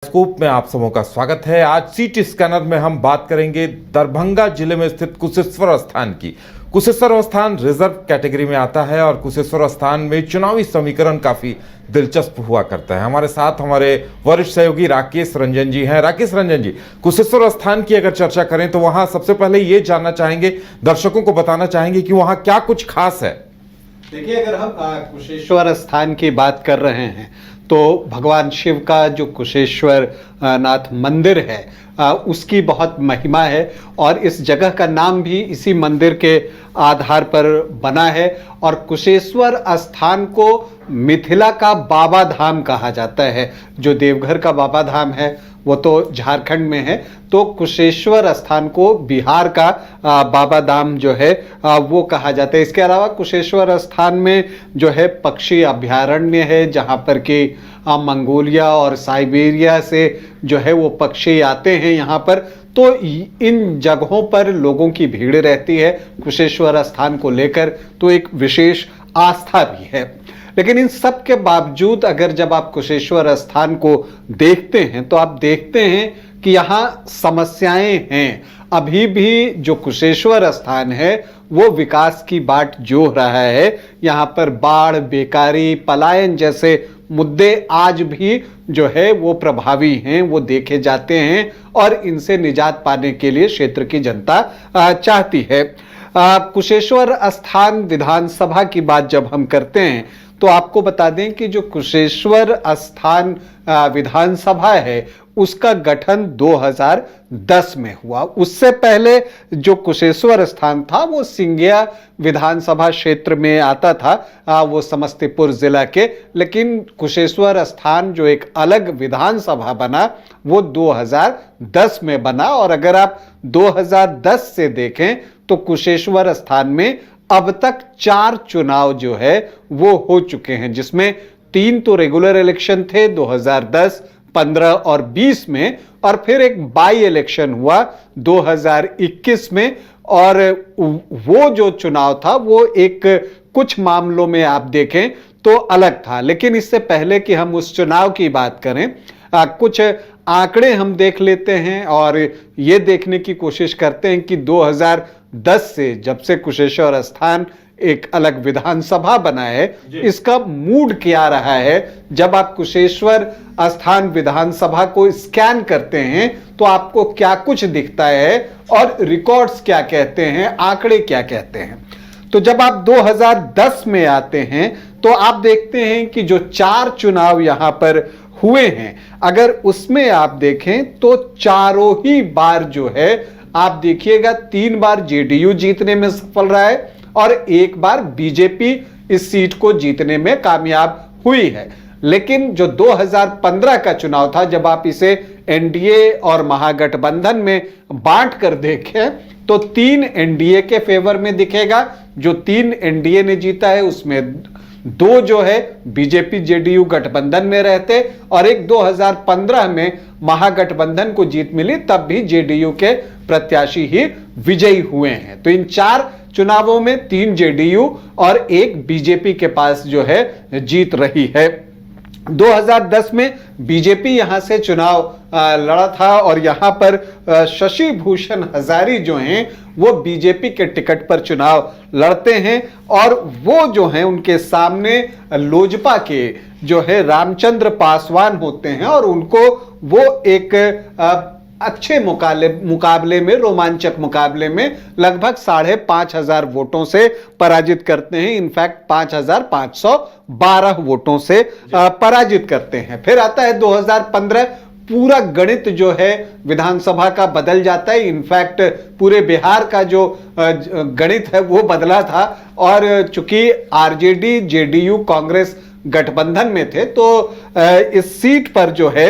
Scoop में आप सबों का स्वागत है। आज सीटी स्कैनर में हम बात करेंगे दरभंगा जिले में स्थित कुशेश्वर स्थान की। कुशेश्वर स्थान रिजर्व कैटेगरी में आता है और कुशेश्वर स्थान में चुनावी समीकरण काफी दिलचस्प हुआ करता है। हमारे साथ हमारे वरिष्ठ सहयोगी राकेश रंजन जी हैं। राकेश रंजन जी, कुशेश्वर स्थान की अगर चर्चा करें तो वहां सबसे पहले ये जानना चाहेंगे, दर्शकों को बताना चाहेंगे कि वहां क्या कुछ खास है। देखिए, अगर हम कुशेश्वर स्थान की बात कर रहे हैं तो भगवान शिव का जो कुशेश्वर नाथ मंदिर है उसकी बहुत महिमा है और इस जगह का नाम भी इसी मंदिर के आधार पर बना है। और कुशेश्वर स्थान को मिथिला का बाबा धाम कहा जाता है। जो देवघर का बाबा धाम है वो तो झारखंड में है, तो कुशेश्वर स्थान को बिहार का बाबा धाम जो है वो कहा जाता है। इसके अलावा कुशेश्वर स्थान में जो है पक्षी अभयारण्य है, जहाँ पर कि मंगोलिया और साइबेरिया से जो है वो पक्षी आते हैं यहाँ पर। तो इन जगहों पर लोगों की भीड़ रहती है कुशेश्वर स्थान को लेकर, तो एक विशेष आस्था भी है। लेकिन इन सब के बावजूद अगर जब आप कुशेश्वर स्थान को देखते हैं तो आप देखते हैं कि यहाँ समस्याएं हैं। अभी भी जो कुशेश्वर स्थान है वो विकास की बाट जोह रहा है। यहाँ पर बाढ़, बेकारी, पलायन जैसे मुद्दे आज भी जो है वो प्रभावी हैं, वो देखे जाते हैं और इनसे निजात पाने के लिए क्षेत्र की जनता चाहती है। कुशेश्वर स्थान विधानसभा की बात जब हम करते हैं तो आपको बता दें कि जो कुशेश्वर स्थान विधानसभा है उसका गठन 2010 में हुआ। उससे पहले जो कुशेश्वर स्थान था वो सिंघिया विधानसभा क्षेत्र में आता था, वो समस्तीपुर जिला के। लेकिन कुशेश्वर स्थान जो एक अलग विधानसभा बना वो 2010 में बना। और अगर आप 2010 से देखें तो कुशेश्वर स्थान में अब तक 4 चुनाव जो है वो हो चुके हैं, जिसमें 3 तो रेगुलर इलेक्शन थे 2010, 15 और 20 में, और फिर एक बाई इलेक्शन हुआ 2021 में। और वो जो चुनाव था वो एक कुछ मामलों में आप देखें तो अलग था। लेकिन इससे पहले कि हम उस चुनाव की बात करें, कुछ आंकड़े हम देख लेते हैं और ये देखने की कोशिश करते हैं कि 2010 से जब से कुशेश्वर स्थान एक अलग विधानसभा बना है, इसका मूड क्या रहा है। जब आप कुशेश्वर स्थान विधानसभा को स्कैन करते हैं तो आपको क्या कुछ दिखता है और रिकॉर्ड्स क्या कहते हैं, आंकड़े क्या कहते हैं। तो जब आप 2010 में आते हैं तो आप देखते हैं कि जो 4 चुनाव यहां पर हुए हैं, अगर उसमें आप देखें तो चारों ही बार जो है आप देखिएगा 3 बार जेडीयू जीतने में सफल रहा है और 1 बार बीजेपी इस सीट को जीतने में कामयाब हुई है। लेकिन जो 2015 का चुनाव था, जब आप इसे एनडीए और महागठबंधन में बांट कर देखें तो 3 एनडीए के फेवर में दिखेगा। जो 3 एनडीए ने जीता है उसमें 2 जो है बीजेपी जेडीयू गठबंधन में रहते और एक 2015 में महागठबंधन को जीत मिली, तब भी जेडीयू के प्रत्याशी ही विजयी हुए हैं। तो इन 4 चुनावों में 3 जेडीयू और 1 बीजेपी के पास जो है जीत रही है। 2010 में बीजेपी यहां से चुनाव लड़ा था और यहां पर शशि भूषण हजारी जो हैं वो बीजेपी के टिकट पर चुनाव लड़ते हैं और वो जो हैं उनके सामने लोजपा के जो है रामचंद्र पासवान होते हैं और उनको वो एक अच्छे मुकाबले में, रोमांचक मुकाबले में लगभग 5,500 वोटों से पराजित करते हैं। इनफैक्ट 5,512 वोटों से पराजित करते हैं। फिर आता है 2015, पूरा गणित जो है विधानसभा का बदल जाता है। इनफैक्ट पूरे बिहार का जो गणित है वो बदला था और चूंकि आरजेडी, जेडीयू, कांग्रेस गठबंधन में थे तो इस सीट पर जो है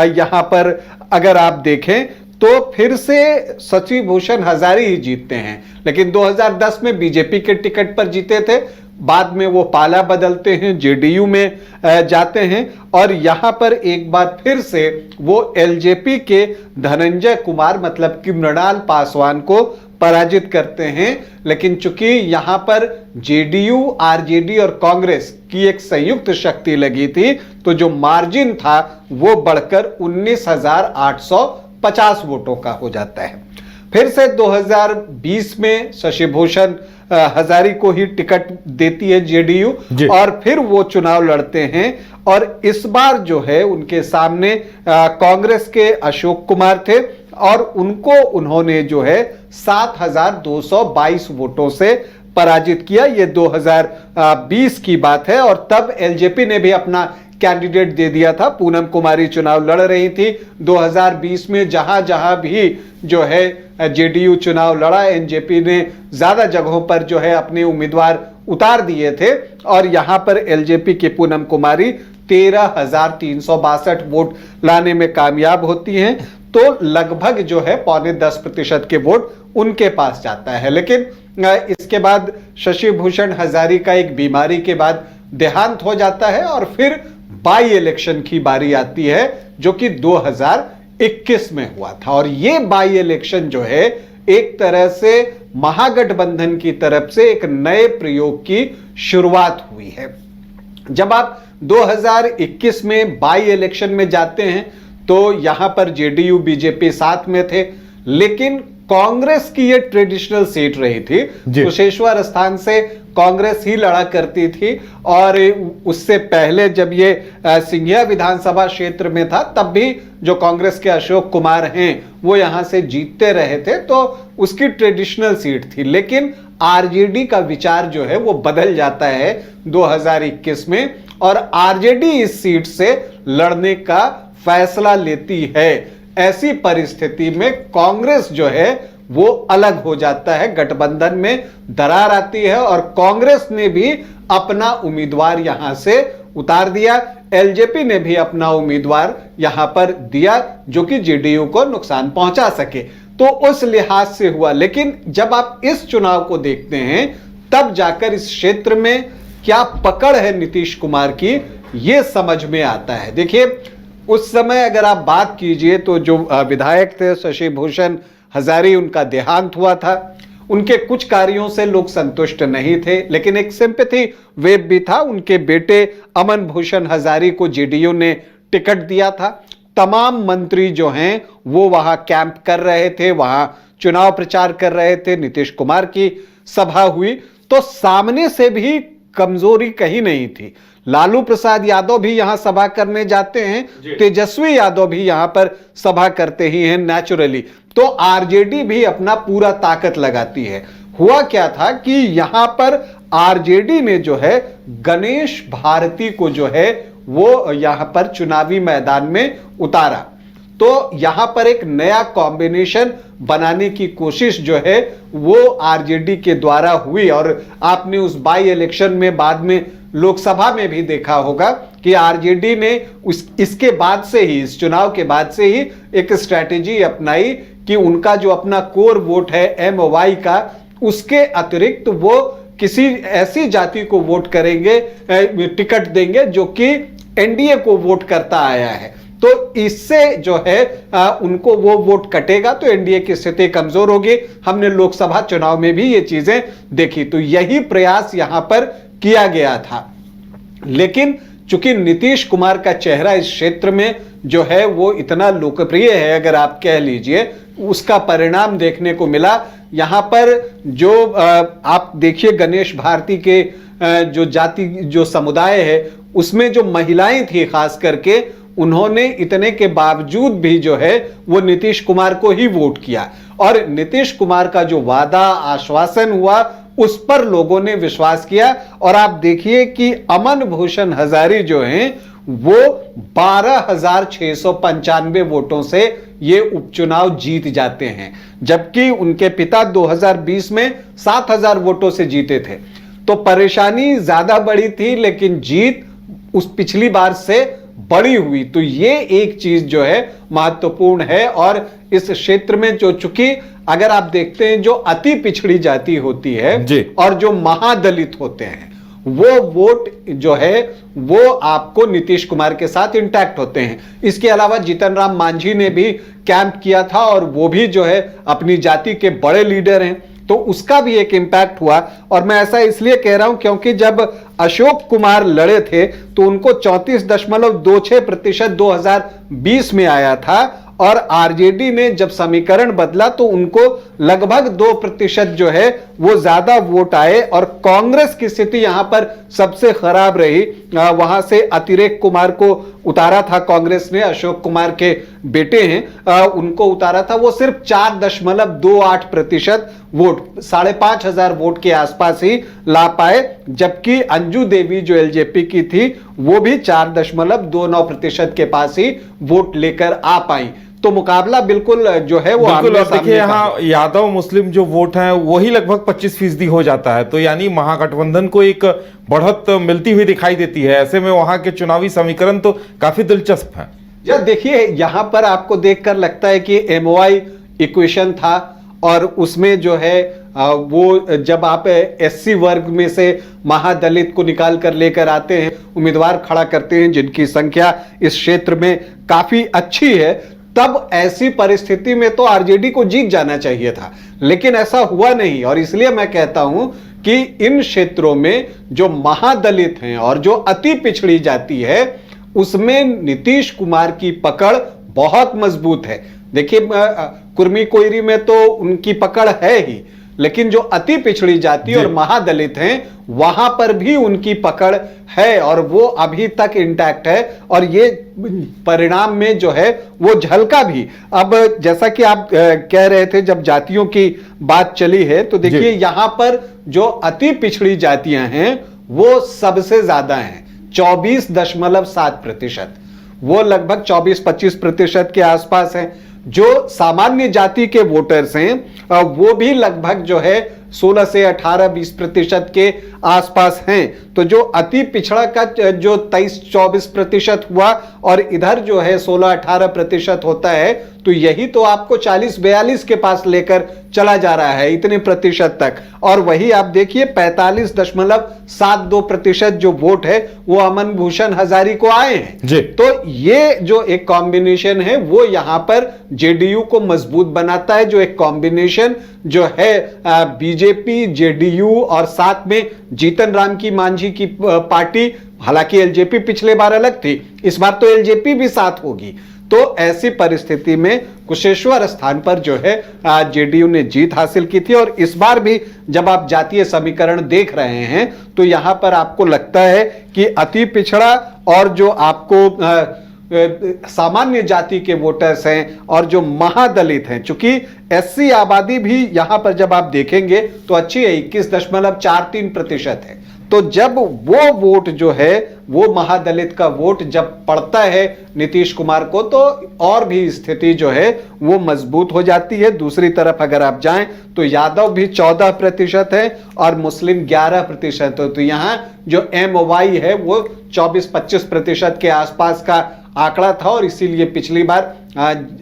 यहां पर अगर आप देखें तो फिर से शशि भूषण हजारी ही जीतते हैं। लेकिन 2010 में बीजेपी के टिकट पर जीते थे, बाद में वो पाला बदलते हैं, जेडीयू में जाते हैं और यहां पर एक बार फिर से वो एलजेपी के धनंजय कुमार मतलब कि मृणाल पासवान को पराजित करते हैं। लेकिन चूंकि यहां पर जेडीयू, आरजेडी और कांग्रेस की एक संयुक्त शक्ति लगी थी, तो जो मार्जिन था वो बढ़कर 19,850 वोटों का हो जाता है। फिर से 2020 में शशि भूषण हजारी को ही टिकट देती है जेडीयू, और फिर वो चुनाव लड़ते हैं। और इस बार जो है उनके सामने कांग्रेस के अशोक कुमार थे, और उनको उन्होंने जो है 7,222 वोटों से पराजित किया। ये 2020 की बात है, और तब एलजेपी ने भी अपना कैंडिडेट दे दिया था। पूनम कुमारी चुनाव लड़ रही थी 2020 में। जहां जहां भी जो है जेडीयू चुनाव लड़ा, एनजेपी ने ज्यादा जगहों पर जो है अपने उम्मीदवार उतार दिए थे, और यहां पर एलजेपी की पूनम कुमारी 13,362 वोट लाने में कामयाब होती हैं। तो लगभग जो है 0.25% के वोट उनके पास जाता है। लेकिन इसके बाद शशि भूषण हजारी का एक बीमारी के बाद देहांत हो जाता है, और फिर बाई इलेक्शन की बारी आती है, जो कि 2021 में हुआ था। और ये बाई इलेक्शन जो है एक तरह से महागठबंधन की तरफ से एक नए प्रयोग की शुरुआत हुई है। जब आप 2021 में बाई इलेक्शन में जाते हैं तो यहां पर जेडीयू, बीजेपी साथ में थे, लेकिन कांग्रेस की ये ट्रेडिशनल सीट रही थी। कुशेश्वर स्थान से कांग्रेस ही लड़ा करती थी, और उससे पहले जब ये सिंघिया विधानसभा क्षेत्र में था, तब भी जो कांग्रेस के अशोक कुमार हैं वो यहां से जीतते रहे थे, तो उसकी ट्रेडिशनल सीट थी। लेकिन आरजेडी का विचार जो है वो बदल जाता है 2021 में, और आरजेडी इस सीट से लड़ने का फैसला लेती है। ऐसी परिस्थिति में कांग्रेस जो है वो अलग हो जाता है, गठबंधन में दरार आती है, और कांग्रेस ने भी अपना उम्मीदवार यहां से उतार दिया। एलजेपी ने भी अपना उम्मीदवार यहां पर दिया, जो कि जेडीयू को नुकसान पहुंचा सके। तो उस लिहाज से हुआ। लेकिन जब आप इस चुनाव को देखते हैं, तब जाकर इस क्षेत्र में क्या पकड़ है नीतीश कुमार की, यह समझ में आता है। देखिए, उस समय अगर आप बात कीजिए तो जो विधायक थे शशि भूषण हजारी, उनका देहांत हुआ था। उनके कुछ कार्यों से लोग संतुष्ट नहीं थे, लेकिन एक सिंपैथी वेव भी था। उनके बेटे अमन भूषण हजारी को जेडीयू ने टिकट दिया था। तमाम मंत्री जो हैं वो वहां कैंप कर रहे थे, वहां चुनाव प्रचार कर रहे थे। नीतीश कुमार की सभा हुई तो सामने से भी कमजोरी कहीं नहीं थी। लालू प्रसाद यादव भी यहां सभा करने जाते हैं, तेजस्वी यादव भी यहां पर सभा करते ही हैं नेचुरली। तो आरजेडी भी अपना पूरा ताकत लगाती है। हुआ क्या था कि यहां पर आरजेडी ने जो है गणेश भारती को जो है वो यहां पर चुनावी मैदान में उतारा। तो यहां पर एक नया कॉम्बिनेशन बनाने की कोशिश जो है वो आरजेडी के द्वारा हुई, और आपने उस बाई इलेक्शन में बाद में लोकसभा में भी देखा होगा कि आरजेडी ने इसके बाद से ही, इस चुनाव के बाद से ही एक स्ट्रैटेजी अपनाई कि उनका जो अपना कोर वोट है एमवाई का, उसके अतिरिक्त वो किसी ऐसी जाति को वोट करेंगे, टिकट देंगे जो कि एनडीए को वोट करता आया है। तो इससे जो है उनको वो वोट कटेगा, तो एनडीए की स्थिति कमजोर होगी। हमने लोकसभा चुनाव में भी ये चीजें देखी। तो यही प्रयास यहां पर किया गया था। लेकिन चूंकि नीतीश कुमार का चेहरा इस क्षेत्र में जो है वो इतना लोकप्रिय है, अगर आप कह लीजिए, उसका परिणाम देखने को मिला। यहां पर जो आप देखिए गणेश भारती के जो जाति, जो समुदाय है, उसमें जो महिलाएं थी खास करके, उन्होंने इतने के बावजूद भी जो है वो नीतीश कुमार को ही वोट किया। और नीतीश कुमार का जो वादा आश्वासन हुआ उस पर लोगों ने विश्वास किया। और आप देखिए कि अमन भूषण हजारी जो हैं वो 12,695 वोटों से ये उपचुनाव जीत जाते हैं, जबकि उनके पिता 2020 में 7,000 वोटों से जीते थे। तो परेशानी ज्यादा बड़ी थी, लेकिन जीत उस पिछली बार से बड़ी हुई। तो ये एक चीज जो है महत्वपूर्ण है। और इस क्षेत्र में जो, चूंकि अगर आप देखते हैं जो अति पिछड़ी जाति होती है और जो महादलित होते हैं, वो वोट जो है वो आपको नीतीश कुमार के साथ इंटैक्ट होते हैं। इसके अलावा जीतन राम मांझी ने भी कैंप किया था और वो भी जो है अपनी जाति के बड़े लीडर हैं, तो उसका भी एक इंपैक्ट हुआ। और मैं ऐसा इसलिए कह रहा हूं क्योंकि जब अशोक कुमार लड़े थे तो उनको 34.26% 2020 में आया था, और आरजेडी ने जब समीकरण बदला तो उनको लगभग 2% जो है वो ज्यादा वोट आए। और कांग्रेस की स्थिति यहां पर सबसे खराब रही। वहां से अतिरेक कुमार को उतारा था कांग्रेस ने, अशोक कुमार के बेटे हैं, उनको उतारा था। वो सिर्फ 4.28% वोट, 5,500 वोट के आसपास ही ला पाए, जबकि अंजू देवी जो एलजेपी की थी वो भी 4.29% के पास ही वोट लेकर आ पाई। तो मुकाबला बिल्कुल जो है वो बिल्कुल। और देखिए यहाँ यादव मुस्लिम जो वोट हैं वही लगभग 25% हो जाता है, तो यानी महागठबंधन को एक बढ़त मिलती हुई दिखाई देती है। ऐसे में वहां के चुनावी समीकरण तो काफी दिलचस्प हैं। यार देखिए, यहां पर आपको देखकर लगता है कि एमओआई इक्वेशन था, और उसमें जो है वो जब आप एससी वर्ग में से महादलित को निकाल कर लेकर आते हैं, उम्मीदवार खड़ा करते हैं जिनकी संख्या इस क्षेत्र में काफी अच्छी है, तब ऐसी परिस्थिति में तो आरजेडी को जीत जाना चाहिए था, लेकिन ऐसा हुआ नहीं। और इसलिए मैं कहता हूं कि इन क्षेत्रों में जो महादलित हैं और जो अति पिछड़ी जाति है उसमें नीतीश कुमार की पकड़ बहुत मजबूत है। देखिए, कुर्मी कोयरी में तो उनकी पकड़ है ही, लेकिन जो अति पिछड़ी जाति और महादलित हैं वहां पर भी उनकी पकड़ है, और वो अभी तक इंटैक्ट है। और ये परिणाम में जो है वो झलका भी। अब जैसा कि आप कह रहे थे, जब जातियों की बात चली है, तो देखिए यहां पर जो अति पिछड़ी जातियां हैं वो सबसे ज्यादा हैं, 24.7%। वो लगभग 24-25% के आसपास हैं। जो सामान्य जाति के वोटर्स हैं वो भी लगभग जो है 16 से 18-20% के आसपास हैं। तो जो अति पिछड़ा का जो 23-24% हुआ और इधर जो है 16-18% होता है, तो यही तो आपको 40-42 के पास लेकर चला जा रहा है, इतने प्रतिशत तक। और वही आप देखिए 45.72% जो वोट है वो अमन भूषण हजारी को आए हैं। तो ये जो एक कॉम्बिनेशन है वो यहां पर जेडीयू को मजबूत बनाता है, जो एक कॉम्बिनेशन जो है बीजेपी, जेडीयू और साथ में जीतन राम की मांझी की पार्टी। हालांकि एलजेपी पिछले बार अलग थी, इस बार तो एलजेपी भी साथ होगी। तो ऐसी परिस्थिति में कुशेश्वर स्थान पर जो है जेडीयू ने जीत हासिल की थी। और इस बार भी जब आप जातीय समीकरण देख रहे हैं तो यहां पर आपको लगता है कि अति पिछड़ा और जो आपको सामान्य जाति के वोटर्स हैं और जो महादलित हैं, चूंकि एससी आबादी भी यहां पर जब आप देखेंगे तो अच्छी है, 21.43% है। तो जब वो वोट जो है वो महादलित का वोट जब पड़ता है नीतीश कुमार को, तो और भी स्थिति जो है वो मजबूत हो जाती है। दूसरी तरफ अगर आप जाएं तो यादव भी 14% है और मुस्लिम 11% है। तो यहां जो एमओवाई है वो 24-25% के आसपास का आंकड़ा था, और इसीलिए पिछली बार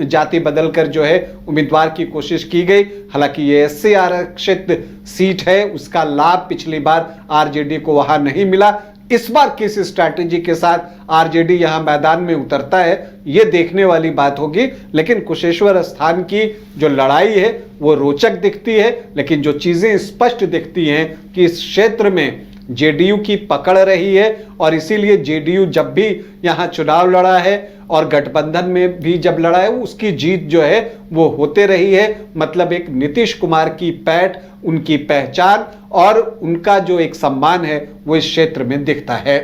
जाति बदलकर जो है उम्मीदवार की कोशिश की गई। हालांकि ये एससी आरक्षित सीट है, उसका लाभ पिछली बार आरजेडी को वहां नहीं मिला। इस बार किस स्ट्रैटेजी के साथ आरजेडी यहां मैदान में उतरता है ये देखने वाली बात होगी। लेकिन कुशेश्वर स्थान की जो लड़ाई है वो रोचक दिखती है, लेकिन जो चीजें स्पष्ट दिखती हैं कि इस क्षेत्र में जेडीयू की पकड़ रही है, और इसीलिए जेडीयू जब भी यहां चुनाव लड़ा है और गठबंधन में भी जब लड़ा है उसकी जीत जो है वो होते रही है। मतलब एक नीतीश कुमार की पैठ, उनकी पहचान और उनका जो एक सम्मान है वो इस क्षेत्र में दिखता है।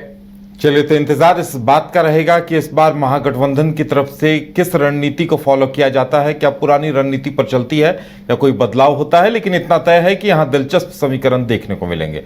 चलिए, तो इंतजार इस बात का रहेगा कि इस बार महागठबंधन की तरफ से किस रणनीति को फॉलो किया जाता है, क्या पुरानी रणनीति पर चलती है या कोई बदलाव होता है। लेकिन इतना तय है कि यहां दिलचस्प समीकरण देखने को मिलेंगे।